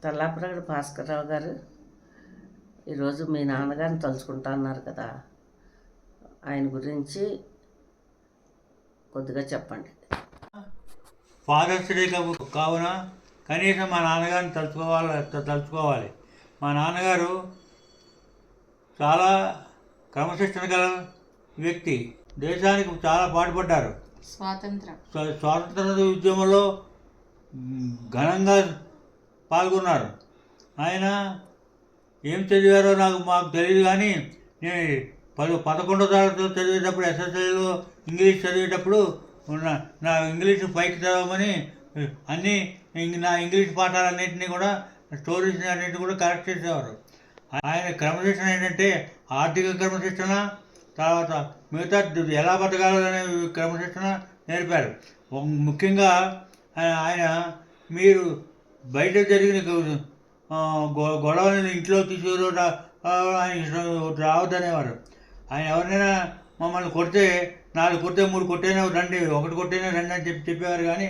తల్లాప్రగడ భాస్కర్రావు గారు, ఈరోజు మీ నాన్నగారిని తలుచుకుంటా అన్నారు కదా, ఆయన గురించి కొద్దిగా చెప్పండి. ఫాదర్స్ డే కావున కనీసం మా నాన్నగారిని తలుచుకోవాలి. మా నాన్నగారు చాలా క్రమశిక్షణ గల వ్యక్తి. దేశానికి చాలా పాటుపడ్డారు. స్వాతంత్ర ఉద్యమంలో ఘనంగా పాల్గొన్నారు. ఆయన ఏం చదివారో మాకు తెలియదు, కానీ నేను 11వ తరగతి చదివేటప్పుడు ఎస్ఎస్ఎల్లో ఇంగ్లీష్ చదివేటప్పుడు నా ఇంగ్లీష్ పైకి చదవమని అన్నీ నా ఇంగ్లీష్ పాఠాలన్నింటినీ కూడా స్టోరీస్ అన్నింటినీ కూడా కరెక్ట్ చేసేవారు. ఆయన క్రమశిక్షణ ఏంటంటే ఆర్థిక క్రమశిక్షణ, తర్వాత మిగతా ఎలా బతకాలో అనే క్రమశిక్షణ నేర్పారు. ముఖ్యంగా ఆయన మీరు బయట జరిగిన గొడవలను ఇంట్లో తీసుకుని ఆయన రావద్దనేవారు. ఆయన ఎవరినైనా మమ్మల్ని కొడితే 4 కొడితే 3 కొట్టైనా రండి, 1 కొట్టైనా రండి అని చెప్పేవారు, కానీ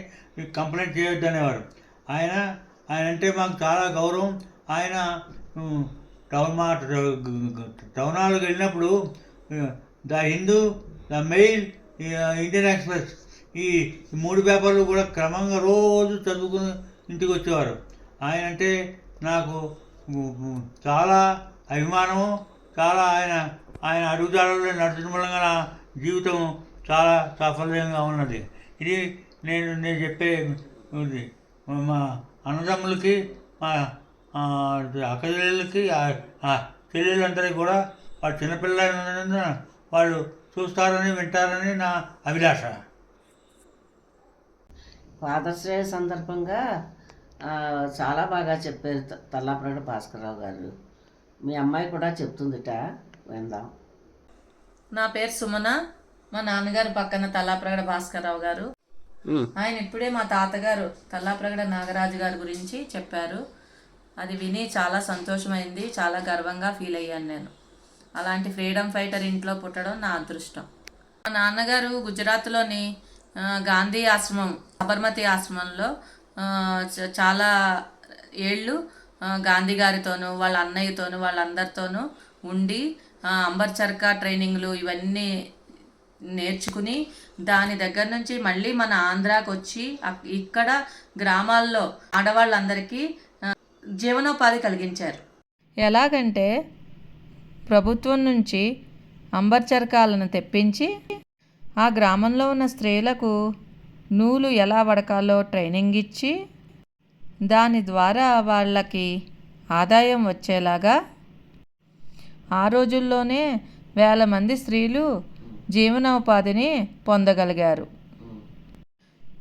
కంప్లైంట్ చేయొద్దు అనేవారు. ఆయన అంటే మాకు చాలా గౌరవం. ఆయన టౌన్ హాల్కి వెళ్ళినప్పుడు the Hindu, the mail, Indian express ఈ 3 పేపర్లు కూడా క్రమంగా రోజు చదువుకుని ఇంటికి వచ్చేవారు. ఆయన అంటే నాకు చాలా అభిమానము. చాలా ఆయన అడుగుజాడల్లో నడుచడం వల్ల నా జీవితం చాలా సాఫల్యంగా ఉన్నది. ఇది నేను చెప్పే మా అన్నదమ్ములకి, మా అక్కచెల్లెళ్ళకి, చెల్లెళ్ళందరికీ కూడా వాళ్ళు చిన్నపిల్లలు వాళ్ళు చూస్తారని వింటారని నా అభిలాష. ఫాదర్స్ డే సందర్భంగా చాలా బాగా చెప్పారు తల్లాప్రగడ భాస్కర్రావు గారు. మీ అమ్మాయి కూడా చెప్తుందిట, విందాం. నా పేరు సుమన. మా నాన్నగారు పక్కన తల్లాప్రగడ భాస్కర్రావు గారు. ఆయన ఇప్పుడే మా తాతగారు తల్లాప్రగడ నాగరాజు గారి గురించి చెప్పారు. అది విని చాలా సంతోషమైంది, చాలా గర్వంగా ఫీల్ అయ్యాను నేను. అలాంటి ఫ్రీడమ్ ఫైటర్ ఇంట్లో పుట్టడం నా అదృష్టం. మా నాన్నగారు గుజరాత్లోని గాంధీ ఆశ్రమం, సబర్మతి ఆశ్రమంలో చాలా ఏళ్ళు గాంధీ గారితోనూ, వాళ్ళ అన్నయ్యతోనూ, వాళ్ళందరితోనూ ఉండి అంబర్ చర్కా ట్రైనింగ్లు ఇవన్నీ నేర్చుకుని దాని దగ్గర నుంచి మళ్ళీ మన ఆంధ్రాకి వచ్చి ఇక్కడ గ్రామాల్లో ఆడవాళ్ళందరికీ జీవనోపాధి కలిగించారు. ఎలాగంటే ప్రభుత్వం నుంచి అంబర్ చర్కాలను తెప్పించి ఆ గ్రామంలో ఉన్న స్త్రీలకు నూలు ఎలా వడకాలో ట్రైనింగ్ ఇచ్చి దాని ద్వారా వాళ్ళకి ఆదాయం వచ్చేలాగా ఆ రోజుల్లోనే వేల మంది స్త్రీలు జీవనోపాధిని పొందగలిగారు.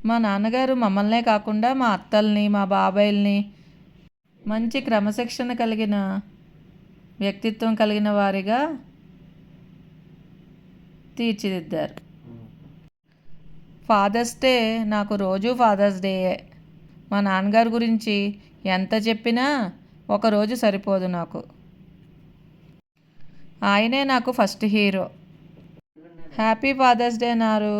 మా నాన్నగారు మమ్మల్నే కాకుండా మా అత్తల్ని, మా బాబాయిల్ని మంచి క్రమశిక్షణ కలిగిన వ్యక్తిత్వం కలిగిన వారిగా తీర్చిదిద్దారు. ఫాదర్స్ డే నాకు రోజు ఫాదర్స్ డేయే. మా నాన్నగారి గురించి ఎంత చెప్పినా ఒకరోజు సరిపోదు నాకు. ఆయనే నాకు first hero. Happy father's day నారు.